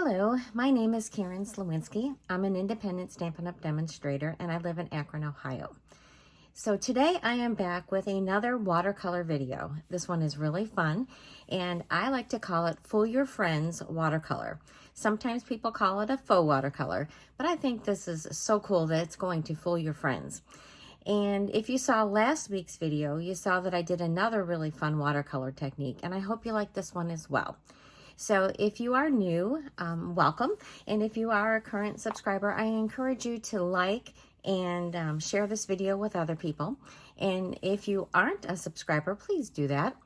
Hello, my name is Karen Slawinski. I'm an independent Stampin' Up! Demonstrator and I live in Akron, Ohio. So today I am back with another watercolor video. This one is really fun and I like to call it Fool Your Friends Watercolor. Sometimes people call it a faux watercolor, but I think this is so cool that it's going to fool your friends. And if you saw last week's video, you saw that I did another really fun watercolor technique, and I hope you like this one as well. So if you are new, welcome. And if you are a current subscriber, I encourage you to like and share this video with other people. And if you aren't a subscriber, please do that.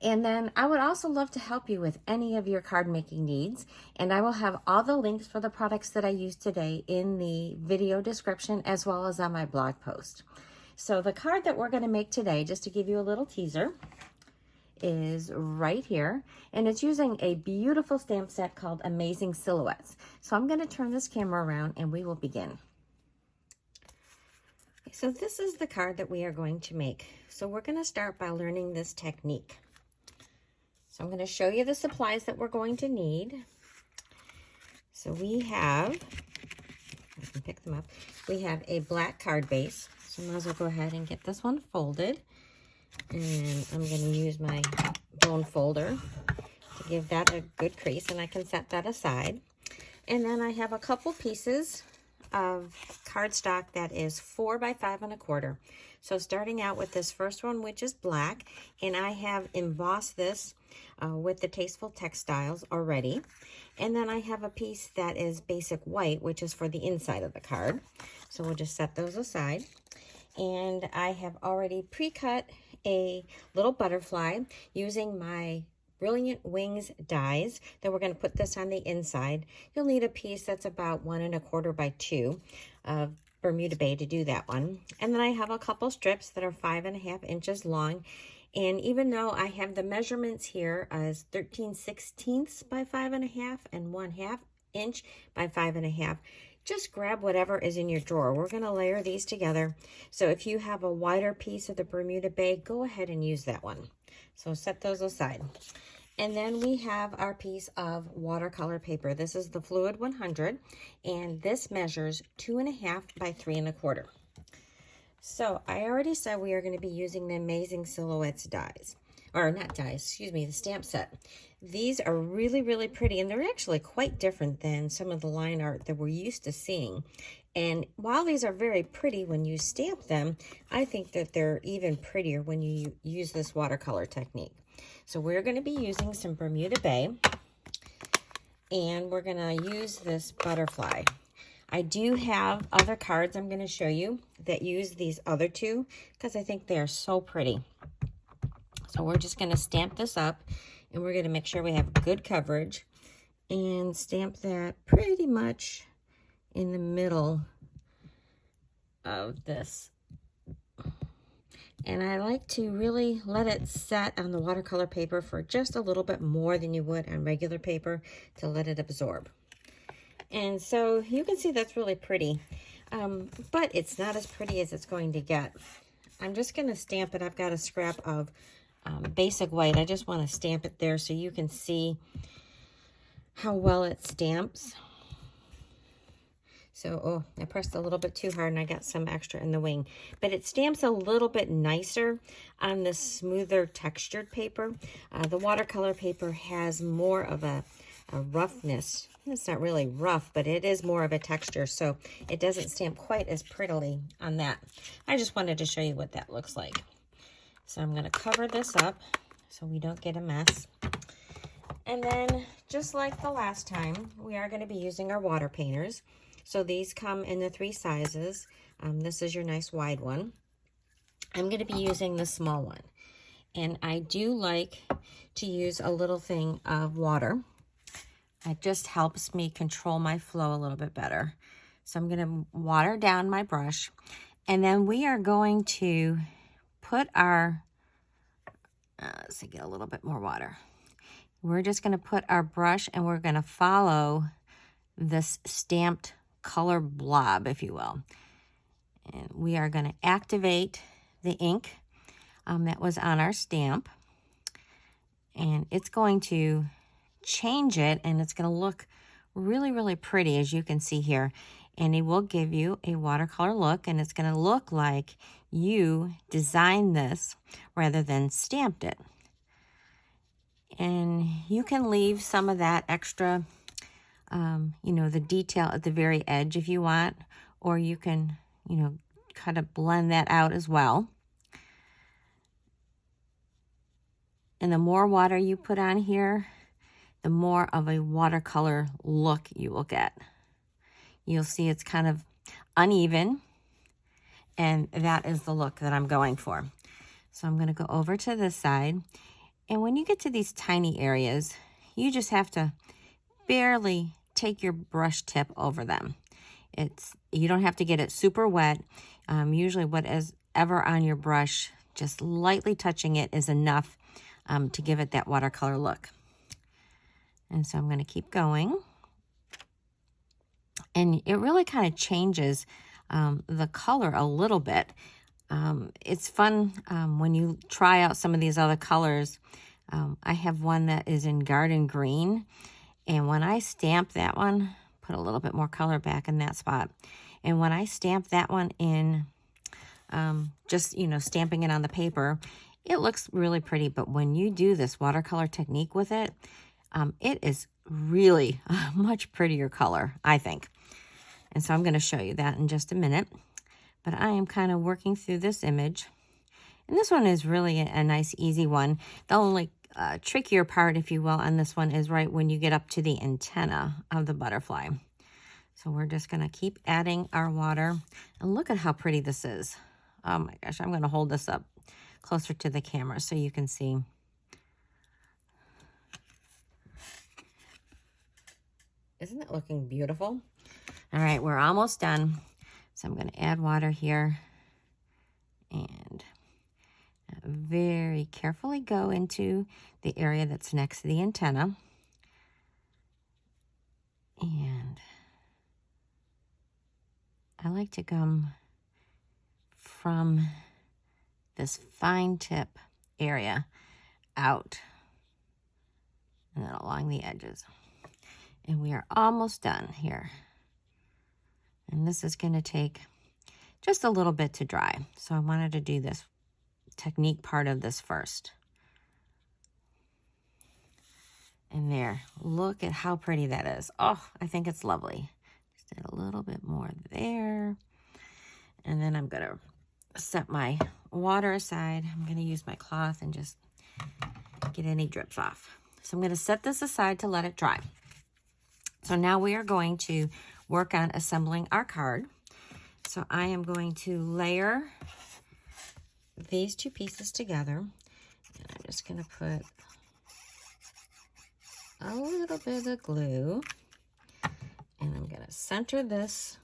And then I would also love to help you with any of your card making needs. And I will have all the links for the products that I used today in the video description as well as on my blog post. So the card that we're going to make today, just to give you a little teaser, is right here, and it's using a beautiful stamp set called Amazing Silhouettes. So I'm going to turn this camera around and we will begin. Okay, so this is the card that we are going to make. So we're going to start by learning this technique. So I'm going to show you the supplies that we're going to need. So we have, I can pick them up, we have a black card base. So I might as well go ahead and get this one folded. And I'm going to use my bone folder to give that a good crease, and I can set that aside. And then I have a couple pieces of cardstock that is 4 by 5 1/4. So starting out with this first one, which is black, and I have embossed this with the Tasteful Textiles already. And then I have a piece that is basic white, which is for the inside of the card. So we'll just set those aside. And I have already pre-cut a little butterfly using my Brilliant Wings dies that we're going to put this on the inside. You'll need a piece that's about 1 1/4 by 2 of Bermuda Bay to do that one. And then I have a couple strips that are 5 1/2 inches long. And even though I have the measurements here as 13/16 by 5 1/2 and 1/2 inch by 5 1/2, just grab whatever is in your drawer. We're going to layer these together. So if you have a wider piece of the Bermuda Bay, go ahead and use that one. So set those aside. And then we have our piece of watercolor paper. This is the Fluid 100, and this measures 2 1/2 by 3 1/4. So I already said we are going to be using the Amazing Silhouettes dies. Or not dies, excuse me, the stamp set. These are really, really pretty, and they're actually quite different than some of the line art that we're used to seeing. And while these are very pretty when you stamp them, I think that they're even prettier when you use this watercolor technique. So we're going to be using some Bermuda Bay, and we're going to use this butterfly. I do have other cards I'm going to show you that use these other two because I think they are so pretty. So we're just going to stamp this up, and we're going to make sure we have good coverage and stamp that pretty much in the middle of this. And I like to really let it set on the watercolor paper for just a little bit more than you would on regular paper to let it absorb. And so you can see that's really pretty, but it's not as pretty as it's going to get. I'm just going to stamp it. I've got a scrap of basic white. I just want to stamp it there so you can see how well it stamps. So, oh, I pressed a little bit too hard and I got some extra in the wing. But it stamps a little bit nicer on the smoother textured paper. The watercolor paper has more of a roughness. It's not really rough, but it is more of a texture, so it doesn't stamp quite as prettily on that. I just wanted to show you what that looks like. So I'm going to cover this up so we don't get a mess. And then, just like the last time, we are going to be using our water painters. So these come in the 3 sizes. This is your nice wide one. I'm going to be using the small one. And I do like to use a little thing of water. It just helps me control my flow a little bit better. So I'm going to water down my brush. And then we are going to put our, let's get a little bit more water. We're just going to put our brush and we're going to follow this stamped color blob, if you will. And we are going to activate the ink that was on our stamp. And it's going to change it, and it's going to look really, really pretty, as you can see here. And it will give you a watercolor look, and it's going to look like you designed this rather than stamped it. And you can leave some of that extra, you know, the detail at the very edge if you want, or you can, you know, kind of blend that out as well. And the more water you put on here, the more of a watercolor look you will get. You'll see it's kind of uneven, and that is the look that I'm going for. So I'm going to go over to this side, and when you get to these tiny areas, you just have to barely take your brush tip over them. You don't have to get it super wet. Usually whatever on your brush, just lightly touching it is enough to give it that watercolor look. And so I'm going to keep going. And it really kind of changes the color a little bit. It's fun when you try out some of these other colors. I have one that is in garden green. And when I stamp that one, put a little bit more color back in that spot. And when I stamp that one in, just, you know, stamping it on the paper, it looks really pretty. But when you do this watercolor technique with it, it is really a much prettier color, I think. And so I'm going to show you that in just a minute. But I am kind of working through this image. And this one is really a nice, easy one. The only trickier part, if you will, on this one is right when you get up to the antenna of the butterfly. So we're just going to keep adding our water. And look at how pretty this is. Oh my gosh, I'm going to hold this up closer to the camera so you can see. Isn't it looking beautiful? All right, we're almost done. So I'm going to add water here and very carefully go into the area that's next to the antenna. And I like to come from this fine tip area out and then along the edges. And we are almost done here. And this is going to take just a little bit to dry. So I wanted to do this technique part of this first. And there, look at how pretty that is. Oh, I think it's lovely. Just add a little bit more there. And then I'm going to set my water aside. I'm going to use my cloth and just get any drips off. So I'm going to set this aside to let it dry. So now we are going to work on assembling our card. So I am going to layer these two pieces together. And I'm just going to put a little bit of glue. And I'm going to center this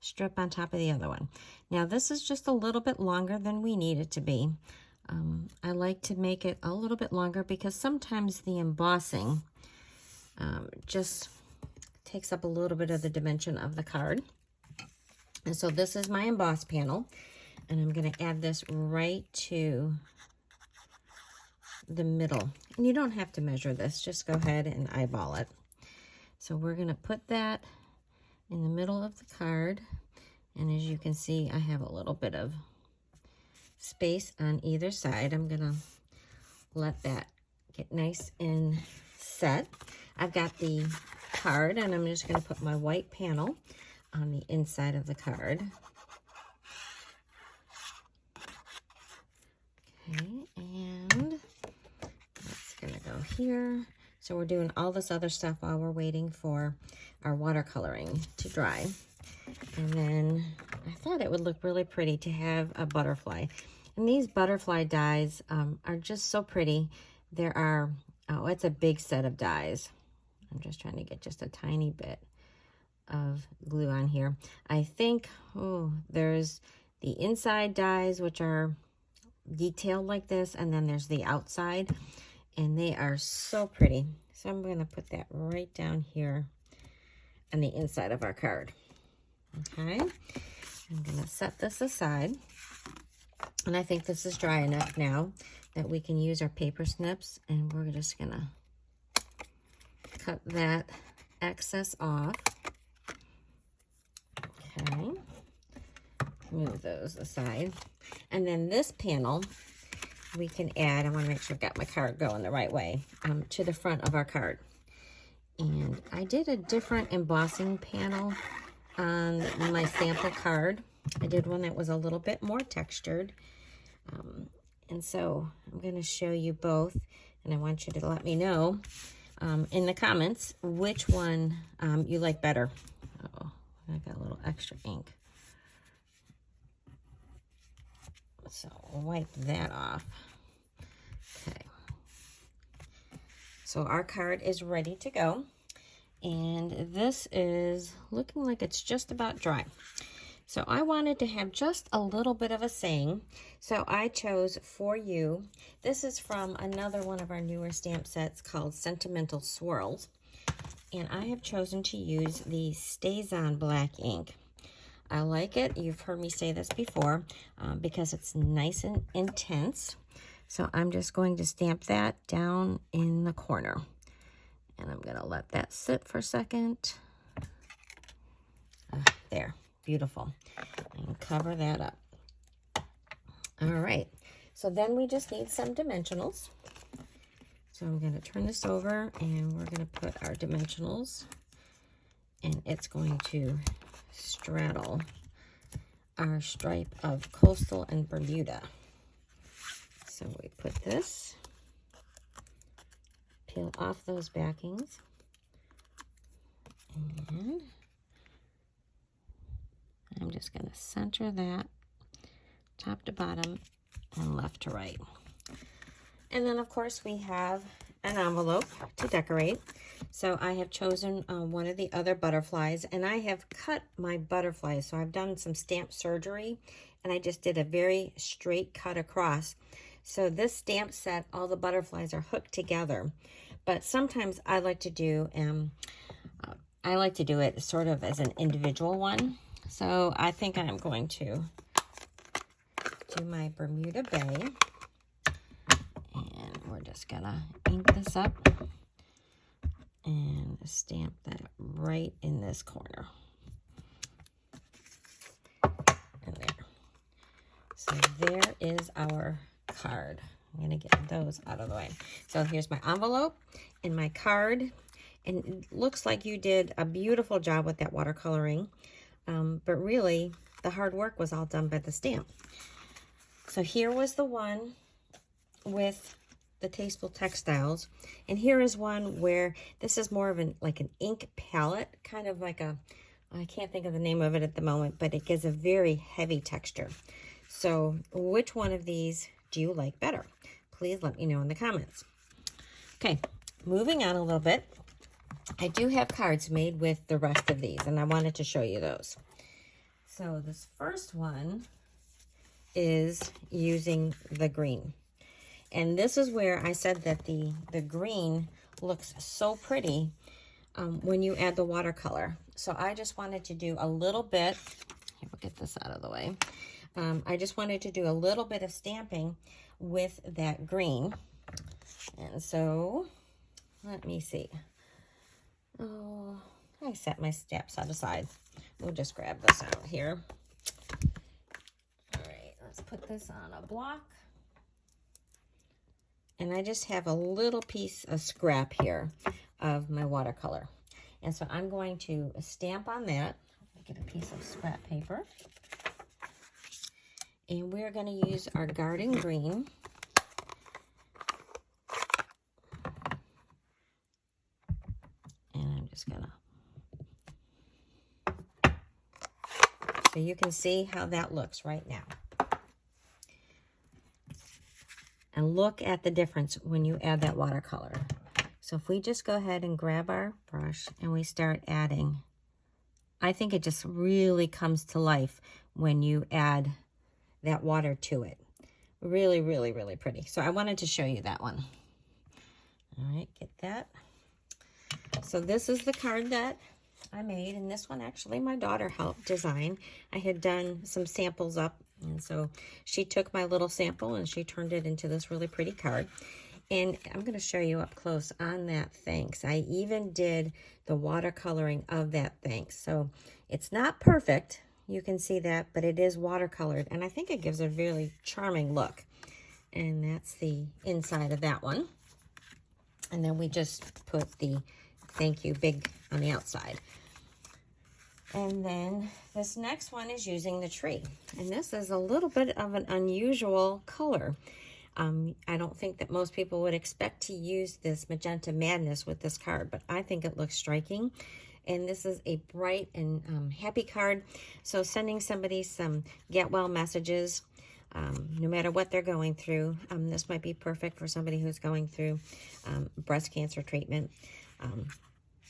strip on top of the other one. Now this is just a little bit longer than we need it to be. I like to make it a little bit longer because sometimes the embossing just takes up a little bit of the dimension of the card. And so this is my emboss panel, and I'm going to add this right to the middle. And you don't have to measure this, just go ahead and eyeball it. So we're going to put that in the middle of the card, and as you can see, I have a little bit of space on either side. I'm going to let that get nice and set. I've got the card, and I'm just going to put my white panel on the inside of the card. Okay, and that's going to go here. So we're doing all this other stuff while we're waiting for our watercoloring to dry. And then I thought it would look really pretty to have a butterfly. And these butterfly dies are just so pretty. There are, oh, it's a big set of dies. I'm just trying to get just a tiny bit of glue on here. I think, oh, there's the inside dies, which are detailed like this, and then there's the outside, and they are so pretty. So I'm going to put that right down here on the inside of our card. Okay, I'm going to set this aside, and I think this is dry enough now that we can use our paper snips, and we're just going to cut that excess off. Okay. Move those aside. And then this panel, we can add, I want to make sure I've got my card going the right way, to the front of our card. And I did a different embossing panel on my sample card. I did one that was a little bit more textured. And so I'm going to show you both, and I want you to let me know in the comments which one you like better. Oh, I got a little extra ink. So we'll wipe that off. Okay. So our card is ready to go. And this is looking like it's just about dry. So I wanted to have just a little bit of a saying. So I chose For You. This is from another one of our newer stamp sets called Sentimental Swirls. And I have chosen to use the Stays On Black ink. I like it. You've heard me say this before because it's nice and intense. So I'm just going to stamp that down in the corner. And I'm going to let that sit for a second. There. Beautiful. And cover that up. All right. So then we just need some dimensionals. So I'm going to turn this over and we're going to put our dimensionals. And it's going to straddle our stripe of Coastal and Bermuda. So we put this, peel off those backings, and I'm just going to center that top to bottom and left to right. And then of course we have an envelope to decorate. So I have chosen one of the other butterflies, and I have cut my butterflies. So I've done some stamp surgery, and I just did a very straight cut across. So this stamp set, all the butterflies are hooked together. But sometimes I like to do it sort of as an individual one. So I think I'm going to do my Bermuda Bay. And we're just gonna ink this up and stamp that right in this corner. And there. So there is our card. I'm gonna get those out of the way. So here's my envelope and my card. And it looks like you did a beautiful job with that watercoloring. But really, the hard work was all done by the stamp. So here was the one with the Tasteful Textiles, and here is one where this is more of like an ink palette, kind of like a, I can't think of the name of it at the moment, but it gives a very heavy texture. So which one of these do you like better? Please let me know in the comments. Okay, moving on a little bit. I do have cards made with the rest of these, and I wanted to show you those. So this first one is using the green. And this is where I said that the green looks so pretty when you add the watercolor. So I just wanted to do a little bit, here, we'll get this out of the way. I just wanted to do a little bit of stamping with that green. And so, let me see. Oh, I set my stamps aside. We'll just grab this out here. All right, let's put this on a block. And I just have a little piece of scrap here of my watercolor. And so I'm going to stamp on that. Get a piece of scrap paper. And we're going to use our Garden Green. And I'm just going to... So you can see how that looks right now. And look at the difference when you add that watercolor. So if we just go ahead and grab our brush and we start adding, I think it just really comes to life when you add that water to it. Really, really, really pretty. So I wanted to show you that one. All right, get that. So this is the card that I made, and this one actually my daughter helped design. I had done some samples up, and so she took my little sample and she turned it into this really pretty card. And I'm going to show you up close on that thanks. I even did the watercoloring of that thanks. So it's not perfect, you can see that, but it is watercolored. And I think it gives a really charming look. And that's the inside of that one. And then we just put the thank you big on the outside. And then this next one is using the tree. And this is a little bit of an unusual color. I don't think that most people would expect to use this Magenta Madness with this card, but I think it looks striking. And this is a bright and happy card. So sending somebody some get well messages, no matter what they're going through. This might be perfect for somebody who's going through breast cancer treatment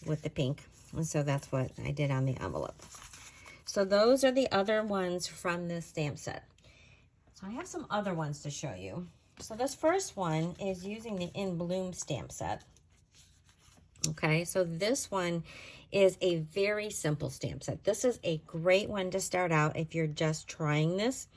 with the pink. And so that's what I did on the envelope. So those are the other ones from this stamp set. So I have some other ones to show you. So this first one is using the In Bloom stamp set. Okay, so this one is a very simple stamp set. This is a great one to start out if you're just trying this,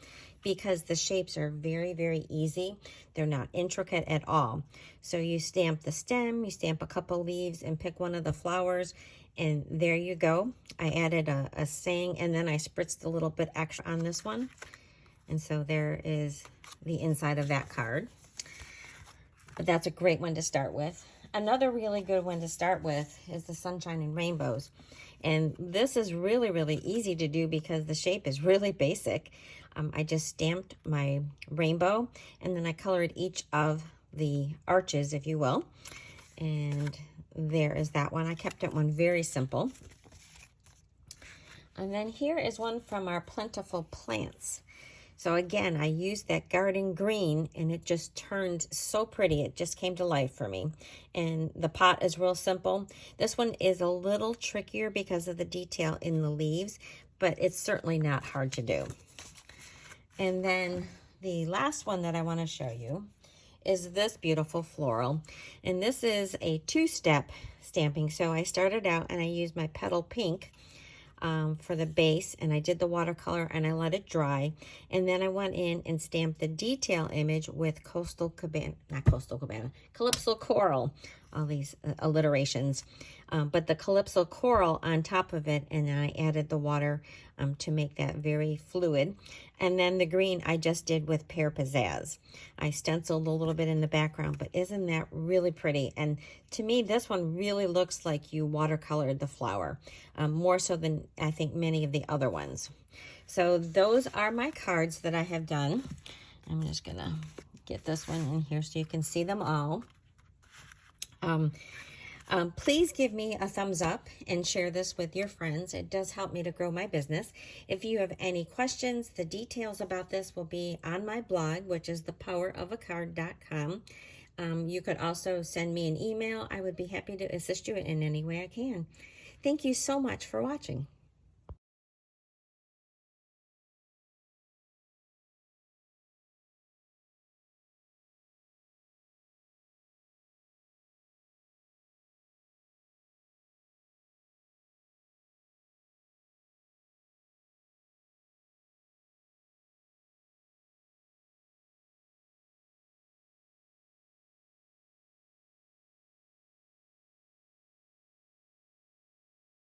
because the shapes are very, very easy. They're not intricate at all. So you stamp the stem, you stamp a couple leaves, and pick one of the flowers, and there you go. I added a saying, and then I spritzed a little bit extra on this one. And so there is the inside of that card. But that's a great one to start with. Another really good one to start with is the Sunshine and Rainbows. And this is really, really easy to do because the shape is really basic. I just stamped my rainbow, and then I colored each of the arches, if you will. And there is that one. I kept that one very simple. And then here is one from our Plentiful Plants. So again, I used that garden green, and it just turned so pretty. It just came to life for me. And the pot is real simple. This one is a little trickier because of the detail in the leaves, but it's certainly not hard to do. And then the last one that I want to show you is this beautiful floral. And this is a two-step stamping. So I started out and I used my Petal Pink for the base, and I did the watercolor and I let it dry, and then I went in and stamped the detail image with Calypso Coral, all these alliterations, but the Calypso Coral on top of it, and then I added the water to make that very fluid. And then the green I just did with Pear Pizzazz. I stenciled a little bit in the background, but isn't that really pretty? And to me, this one really looks like you watercolored the flower, more so than I think many of the other ones. So those are my cards that I have done. I'm just gonna get this one in here so you can see them all. Please give me a thumbs up and share this with your friends. It does help me to grow my business. If you have any questions, the details about this will be on my blog, which is thepowerofacard.com. You could also send me an email. I would be happy to assist you in any way I can. Thank you so much for watching.